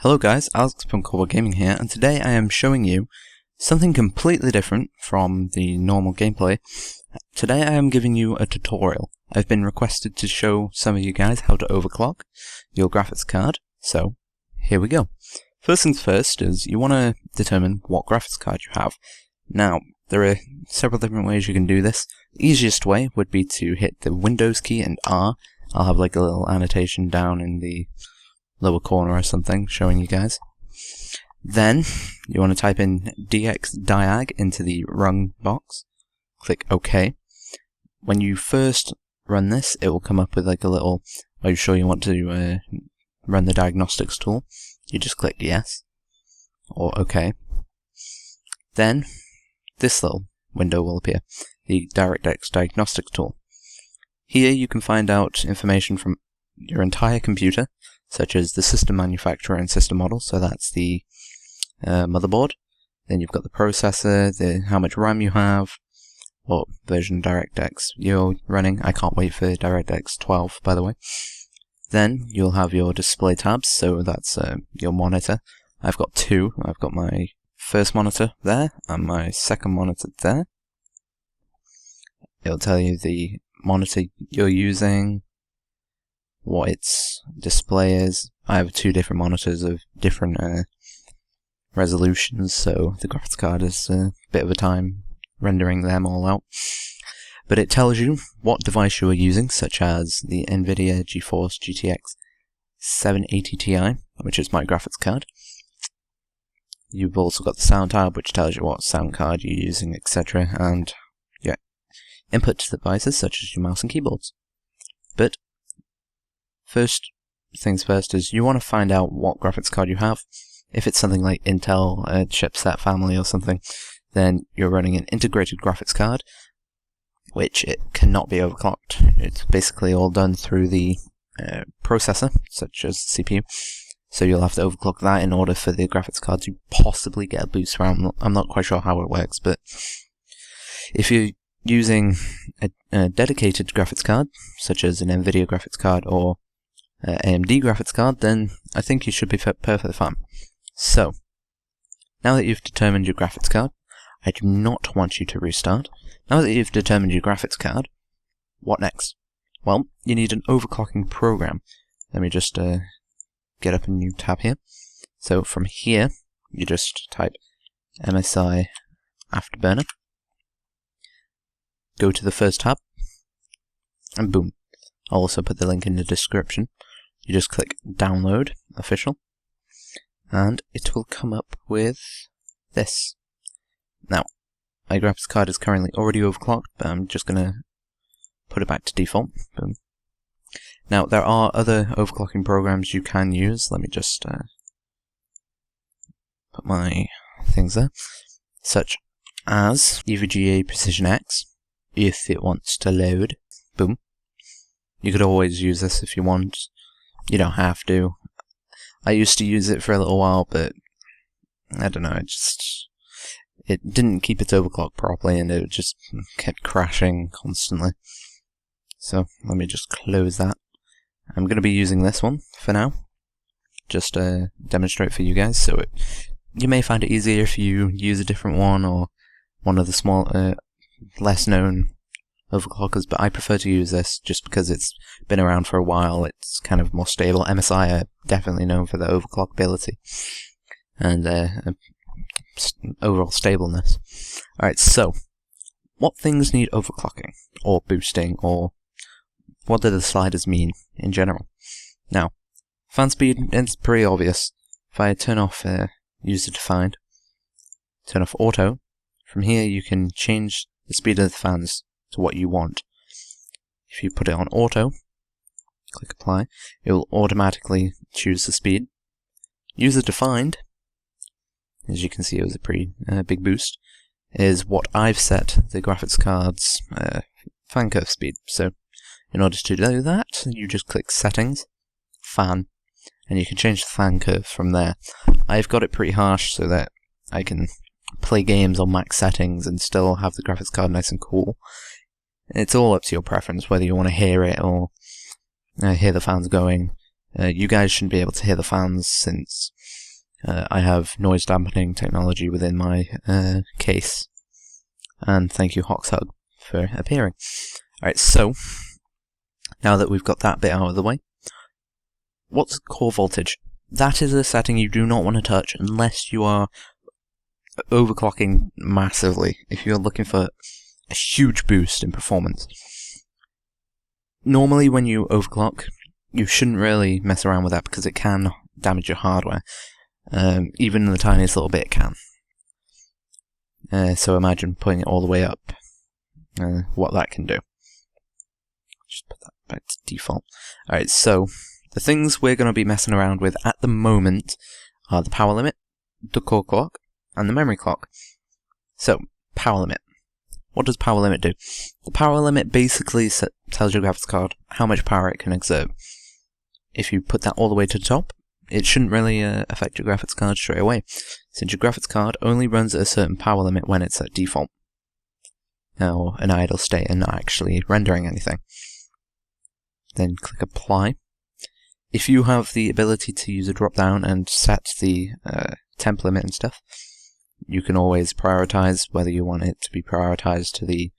Hello guys, Alex from CobaltGaming here, and today I am showing you something completely different from the normal gameplay. Today I am giving you a tutorial. I've been requested to show some of you guys how to overclock your graphics card, so here we go. First things first is you want to determine what graphics card you have. Now, there are several different ways you can do this. The easiest way would be to hit the Windows key and R. I'll have like a little annotation down in the lower corner or something showing you guys. Then you want to type in dxdiag into the rung box. Click OK. When you first run this, it will come up with like a little, are you sure you want to run the diagnostics tool? You just click yes or OK. Then this little window will appear, the DirectX diagnostics tool. Here you can find out information from your entire computer, such as the system manufacturer and system model, so that's the motherboard. Then you've got the processor, how much RAM you have, what version of DirectX you're running. I can't wait for DirectX 12, by the way. Then you'll have your display tabs, so that's your monitor. I've got two. I've got my first monitor there, and my second monitor there. It'll tell you the monitor you're using, what its display is. I have two different monitors of different resolutions, so the graphics card is a bit of a time rendering them all out. But it tells you what device you are using, such as the NVIDIA GeForce GTX 780 Ti, which is my graphics card. You've also got the sound tab, which tells you what sound card you're using, etc., and your input devices, such as your mouse and keyboards. But first things first is you want to find out what graphics card you have. If it's something like Intel chipset family or something, then you're running an integrated graphics card, which it cannot be overclocked. It's basically all done through the processor, such as the CPU. So you'll have to overclock that in order for the graphics card to possibly get a boost RAM. I'm not quite sure how it works, but if you're using a dedicated graphics card, such as an NVIDIA graphics card or AMD graphics card, then I think you should be perfectly fine. So, now that you've determined your graphics card, I do not want you to restart. Now that you've determined your graphics card, what next? Well, you need an overclocking program. Let me just get up a new tab here. So from here, you just type MSI Afterburner. Go to the first tab, and boom. I'll also put the link in the description. You just click Download Official, and it will come up with this. Now, my graphics card is currently already overclocked, but I'm just going to put it back to default. Boom. Now, there are other overclocking programs you can use. Let me just put my things there. Such as EVGA Precision X, if it wants to load. Boom. You could always use this if you want. You don't have to. I used to use it for a little while, but I don't know, it didn't keep its overclock properly, and it just kept crashing constantly. So let me just close that. I'm going to be using this one for now, just to demonstrate for you guys. So you may find it easier if you use a different one or one of the small, less known overclockers, but I prefer to use this just because it's been around for a while. It's kind of more stable. MSI are definitely known for their overclockability and overall stableness. Alright, so what things need overclocking or boosting, or what do the sliders mean in general? Now, fan speed is pretty obvious. If I turn off user defined, turn off auto, from here you can change the speed of the fans to what you want. If you put it on auto, click apply, it will automatically choose the speed. User defined, as you can see it was a pretty big boost, is what I've set the graphics card's fan curve speed. So in order to do that, you just click settings, fan, and you can change the fan curve from there. I've got it pretty harsh so that I can play games on max settings and still have the graphics card nice and cool. It's all up to your preference, whether you want to hear it or hear the fans going. You guys shouldn't be able to hear the fans since I have noise dampening technology within my case. And thank you, Hoxhug, for appearing. Alright, so, now that we've got that bit out of the way, what's core voltage? That is a setting you do not want to touch unless you are overclocking massively, if you're looking for a huge boost in performance. Normally when you overclock, you shouldn't really mess around with that because it can damage your hardware. Even the tiniest little bit can. So imagine putting it all the way up, what that can do. Just put that back to default. Alright, so the things we're going to be messing around with at the moment are the power limit, the core clock, and the memory clock. So, power limit. What does power limit do? The power limit basically tells your graphics card how much power it can exert. If you put that all the way to the top, it shouldn't really affect your graphics card straight away, since your graphics card only runs at a certain power limit when it's at default, or an idle state and not actually rendering anything. Then click Apply. If you have the ability to use a drop down and set the temp limit and stuff, you can always prioritize whether you want it to be prioritized to the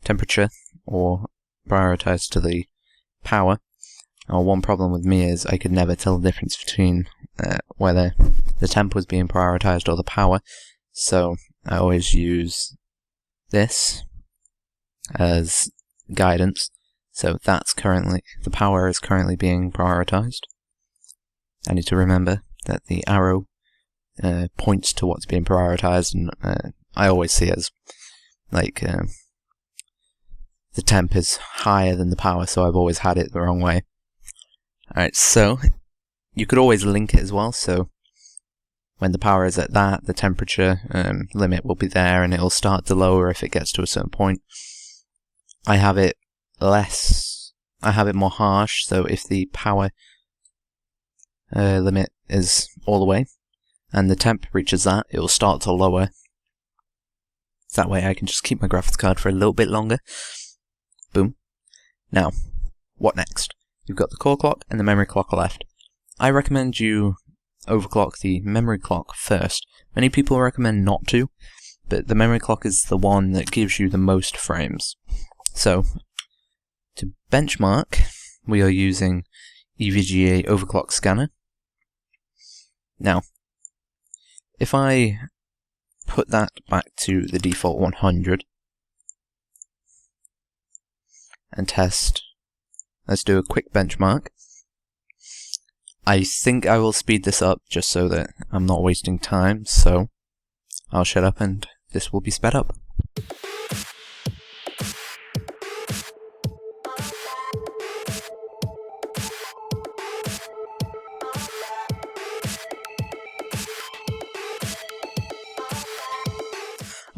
temperature or prioritized to the power. One problem with me is I could never tell the difference between whether the temp was being prioritized or the power, so I always use this as guidance. So that's currently, the power is currently being prioritized. I need to remember that the arrow points to what's being prioritized, and I always see it as like the temp is higher than the power, so I've always had it the wrong way. Alright, so you could always link it as well, so when the power is at that, the temperature limit will be there, and it'll start to lower if it gets to a certain point. I have it more harsh, so if the power limit is all the way, and the temp reaches that, it will start to lower. That way I can just keep my graphics card for a little bit longer. Boom. Now, what next? You've got the core clock and the memory clock left. I recommend you overclock the memory clock first. Many people recommend not to, but the memory clock is the one that gives you the most frames. So, to benchmark, we are using EVGA overclock scanner. Now, if I put that back to the default 100 and test, let's do a quick benchmark. I think I will speed this up just so that I'm not wasting time, so I'll shut up and this will be sped up.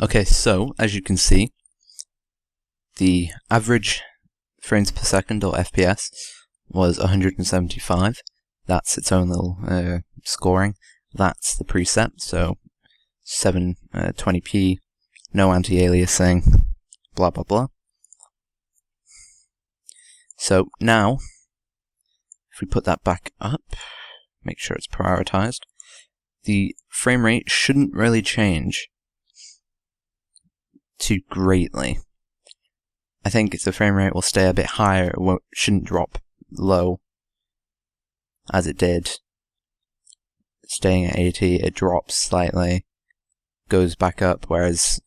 Okay, so as you can see, the average frames per second, or FPS, was 175. That's its own little scoring. That's the preset, so 720p, no anti-aliasing, blah blah blah. So now, if we put that back up, make sure it's prioritized, the frame rate shouldn't really change too greatly. I think the frame rate will stay a bit higher, it shouldn't drop low as it did. Staying at 80, it drops slightly, goes back up, whereas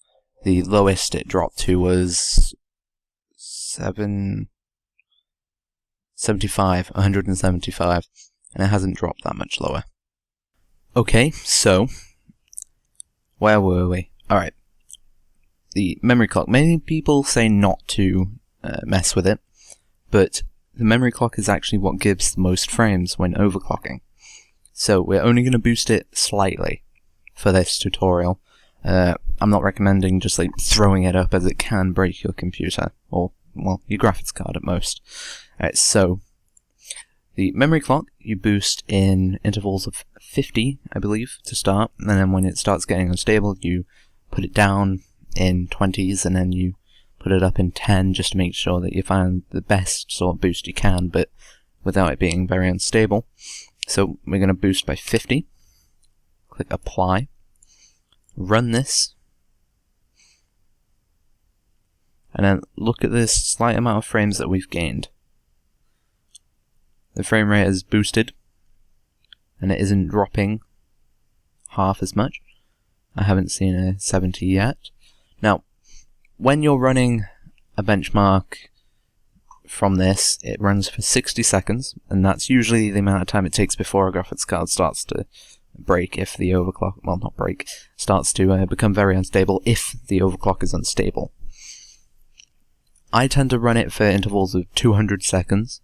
the lowest it dropped to was 175, and it hasn't dropped that much lower. Okay, so, where were we? Alright. The memory clock. Many people say not to mess with it, but the memory clock is actually what gives the most frames when overclocking. So we're only going to boost it slightly for this tutorial. I'm not recommending just like throwing it up, as it can break your computer, or, well, your graphics card at most. Alright, so the memory clock you boost in intervals of 50, I believe, to start, and then when it starts getting unstable, you put it down in 20s, and then you put it up in 10 just to make sure that you find the best sort of boost you can, but without it being very unstable. So we're going to boost by 50. click Apply, run this, and then look at this slight amount of frames that we've gained. The frame rate is boosted, and it isn't dropping half as much. I haven't seen a 70 yet. Now, when you're running a benchmark from this, it runs for 60 seconds, and that's usually the amount of time it takes before a graphics card starts to break if the overclock, well, not break, starts to become very unstable if the overclock is unstable. I tend to run it for intervals of 200 seconds.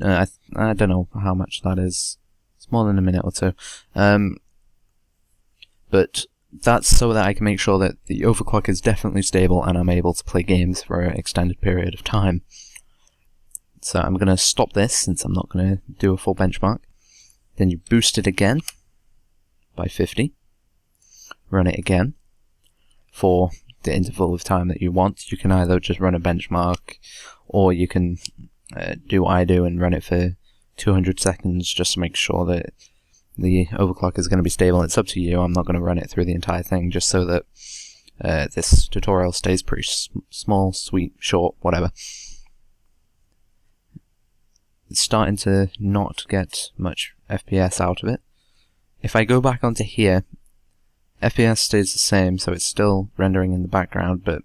I don't know how much that is. It's more than a minute or two. But that's so that I can make sure that the overclock is definitely stable and I'm able to play games for an extended period of time. So I'm going to stop this since I'm not going to do a full benchmark. Then you boost it again by 50. Run it again for the interval of time that you want. You can either just run a benchmark, or you can do what I do and run it for 200 seconds just to make sure that the overclock is going to be stable. It's up to you. I'm not going to run it through the entire thing just so that this tutorial stays pretty small, sweet, short, whatever. It's starting to not get much FPS out of it. If I go back onto here, FPS stays the same, so it's still rendering in the background, but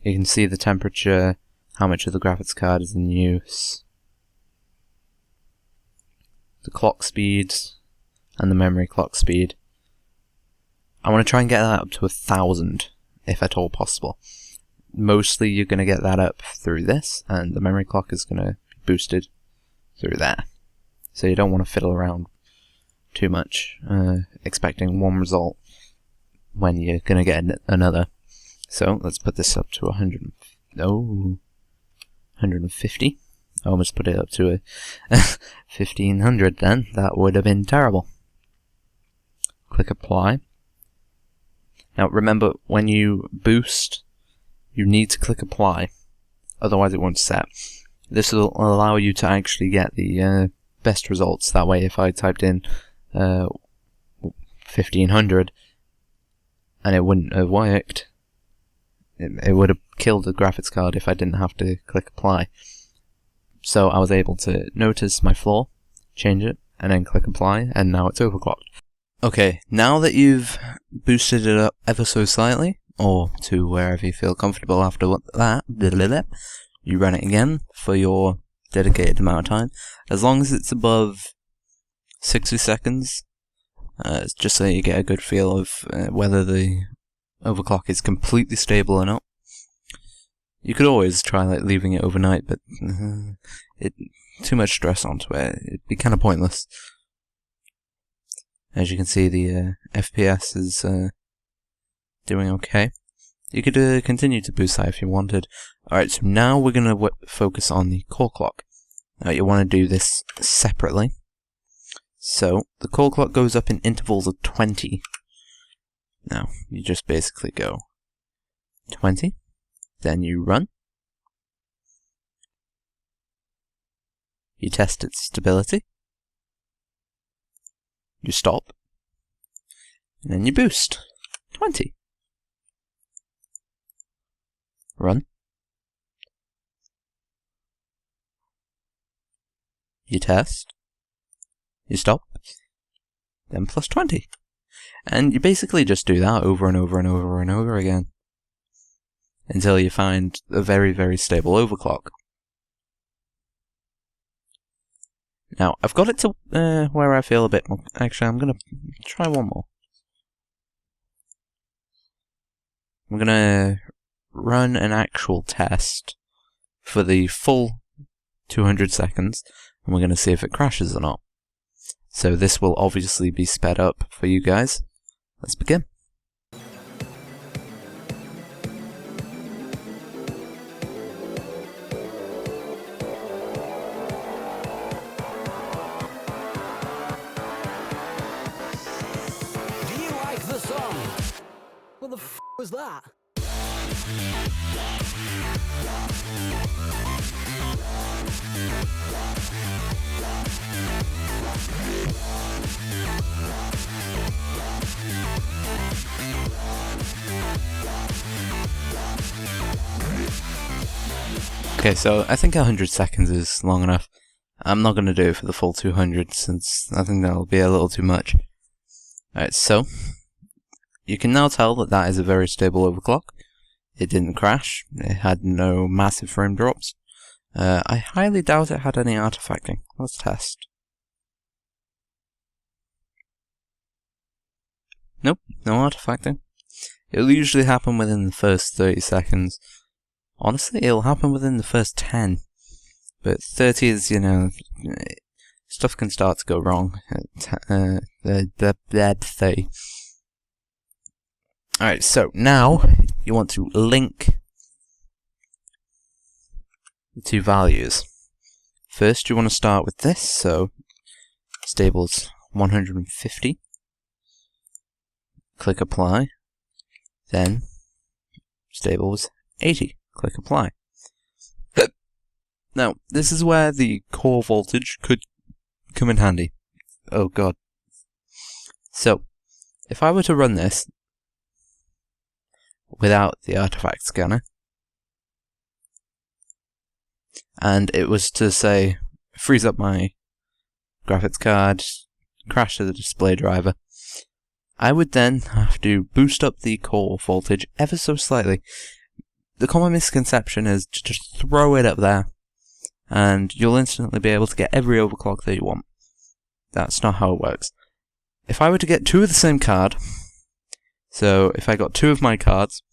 you can see the temperature, how much of the graphics card is in use, the clock speed, and the memory clock speed. I want to try and get that up to 1000, if at all possible. Mostly you're going to get that up through this, and the memory clock is going to be boosted through there. So you don't want to fiddle around too much, expecting one result when you're going to get another. So let's put this up to 150. I almost put it up to a 1500 then. That would have been terrible. Click Apply. Now remember, when you boost, you need to click Apply, otherwise it won't set. This will allow you to actually get the best results. That way, if I typed in 1500 and it wouldn't have worked, it would have killed the graphics card if I didn't have to click Apply. So I was able to notice my flaw, change it, and then click Apply, and now it's overclocked. Okay, now that you've boosted it up ever so slightly, or to wherever you feel comfortable after that, you run it again for your dedicated amount of time. As long as it's above 60 seconds, just so you get a good feel of whether the overclock is completely stable or not. You could always try leaving it overnight, but too much stress onto it. It'd be kind of pointless. As you can see, the FPS is doing okay. You could continue to boost that if you wanted. Alright, so now we're going to focus on the core clock. Now you want to do this separately. So, the core clock goes up in intervals of 20. Now, you just basically go 20, then you run. You test its stability. You stop. And then you boost. 20. Run. You test. You stop. Then plus 20. And you basically just do that over and over and over and over again, until you find a very, very stable overclock. Now, I've got it to where I feel a bit more. Actually, I'm going to try one more. I'm going to run an actual test for the full 200 seconds, and we're going to see if it crashes or not. So this will obviously be sped up for you guys. Let's begin. Do you like the song? What the f was that? Okay, so I think 100 seconds is long enough. I'm not going to do it for the full 200 since I think that'll be a little too much. Alright, so you can now tell that that is a very stable overclock. It didn't crash, it had no massive frame drops. I highly doubt it had any artifacting. Let's test. Nope, no artifacting. It'll usually happen within the first 30 seconds. Honestly, it'll happen within the first 10. But 30 is, you know, stuff can start to go wrong at 30. Alright, so now you want to link the two values. First, you want to start with this, so stable's 150. Click apply. Then stable's 80. Click apply. Now, this is where the core voltage could come in handy. Oh god. So, if I were to run this without the artifact scanner, and it was to say, freeze up my graphics card, crash the display driver, I would then have to boost up the core voltage ever so slightly. The common misconception is to just throw it up there, and you'll instantly be able to get every overclock that you want. That's not how it works. If I were to get two of the same card, so if I got two of my cards,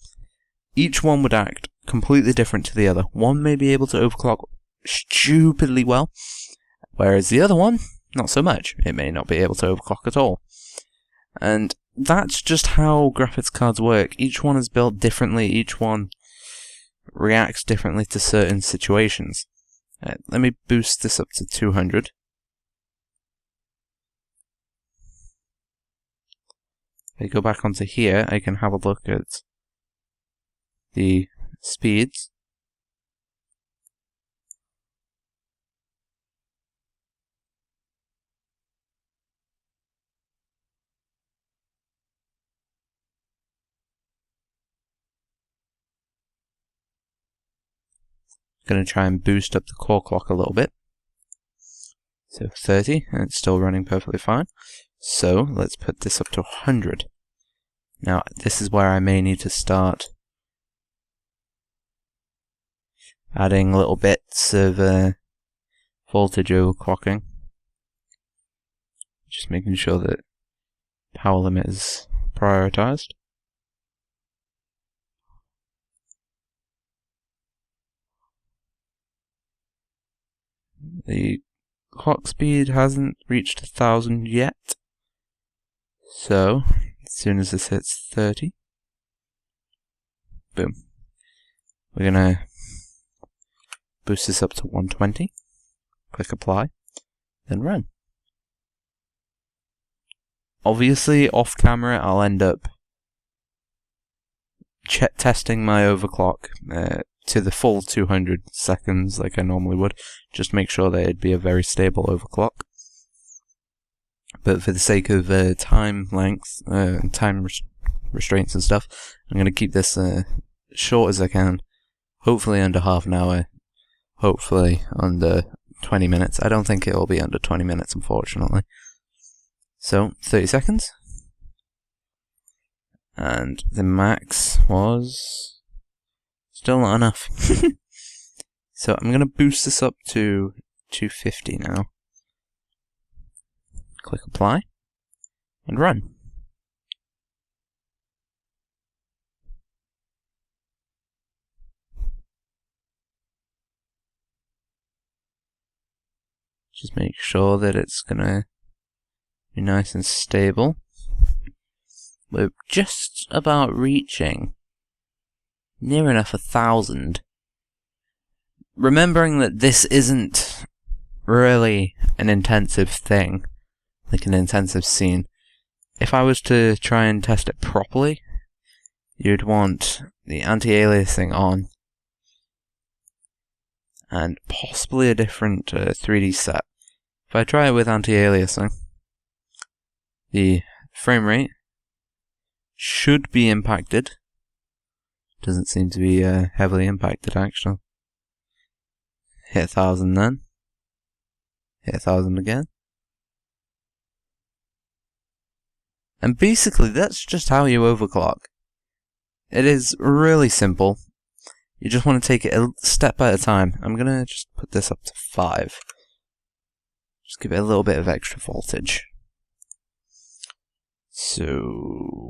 each one would act completely different to the other. One may be able to overclock stupidly well, whereas the other one, not so much. It may not be able to overclock at all. And that's just how graphics cards work. Each one is built differently, each one reacts differently to certain situations. Let me boost this up to 200. If I go back onto here, I can have a look at the speeds. Going to try and boost up the core clock a little bit. So 30, and it's still running perfectly fine. So let's put this up to 100. Now this is where I may need to start adding little bits of voltage overclocking. Just making sure that power limit is prioritized. The clock speed hasn't reached 1000 yet, so as soon as this hits 30, boom, we're gonna boost this up to 120, click apply, then run. Obviously, off camera, I'll end up testing my overclock to the full 200 seconds like I normally would, just make sure that it'd be a very stable overclock. But for the sake of time length, time restraints and stuff, I'm going to keep this short as I can, hopefully under half an hour, hopefully under 20 minutes. I don't think it'll be under 20 minutes, unfortunately. So, 30 seconds. And the max was still not enough. So I'm going to boost this up to 250 now. Click apply and run. Just make sure that it's going to be nice and stable. We're just about reaching near enough 1000. Remembering that this isn't really an intensive thing, like an intensive scene. If I was to try and test it properly, you'd want the anti-aliasing on, and possibly a different 3D set. If I try it with anti-aliasing, the frame rate should be impacted. Doesn't seem to be heavily impacted, actually. hit 1000 then, hit 1000 again. And basically that's just how you overclock. It is really simple. You just want to take it a step at a time. I'm gonna just put this up to 5. Just give it a little bit of extra voltage. So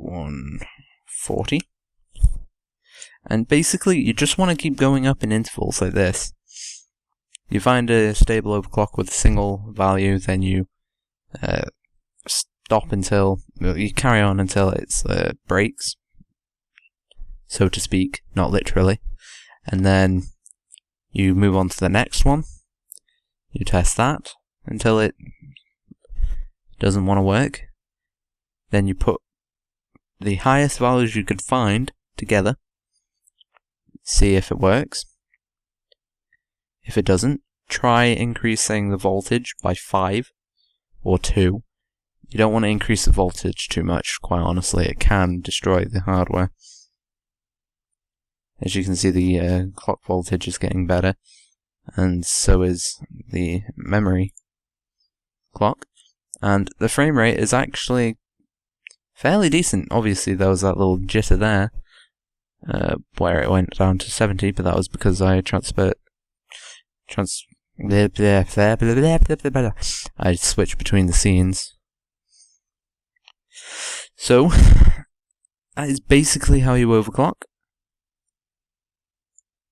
140. And basically you just want to keep going up in intervals like this. You find a stable overclock with a single value, then you stop until, you carry on until it breaks, so to speak, not literally. And then you move on to the next one. You test that until it doesn't want to work. Then you put the highest values you could find together. See if it works. If it doesn't, try increasing the voltage by 5 or 2. You don't want to increase the voltage too much, quite honestly. It can destroy the hardware. As you can see, the clock voltage is getting better, and so is the memory clock. And the frame rate is actually fairly decent. Obviously, there was that little jitter there, where it went down to 70, but that was because I I switched between the scenes. So, that is basically how you overclock.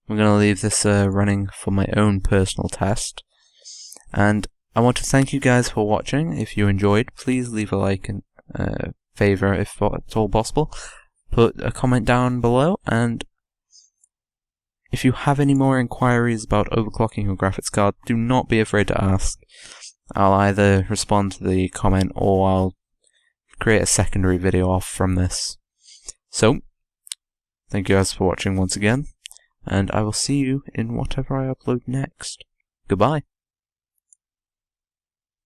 I'm going to leave this running for my own personal test. And I want to thank you guys for watching. If you enjoyed, please leave a like and favourite if at all possible. Put a comment down below, and if you have any more inquiries about overclocking your graphics card, do not be afraid to ask. I'll either respond to the comment or I'll create a secondary video off from this. So, thank you guys for watching once again, and I will see you in whatever I upload next. Goodbye.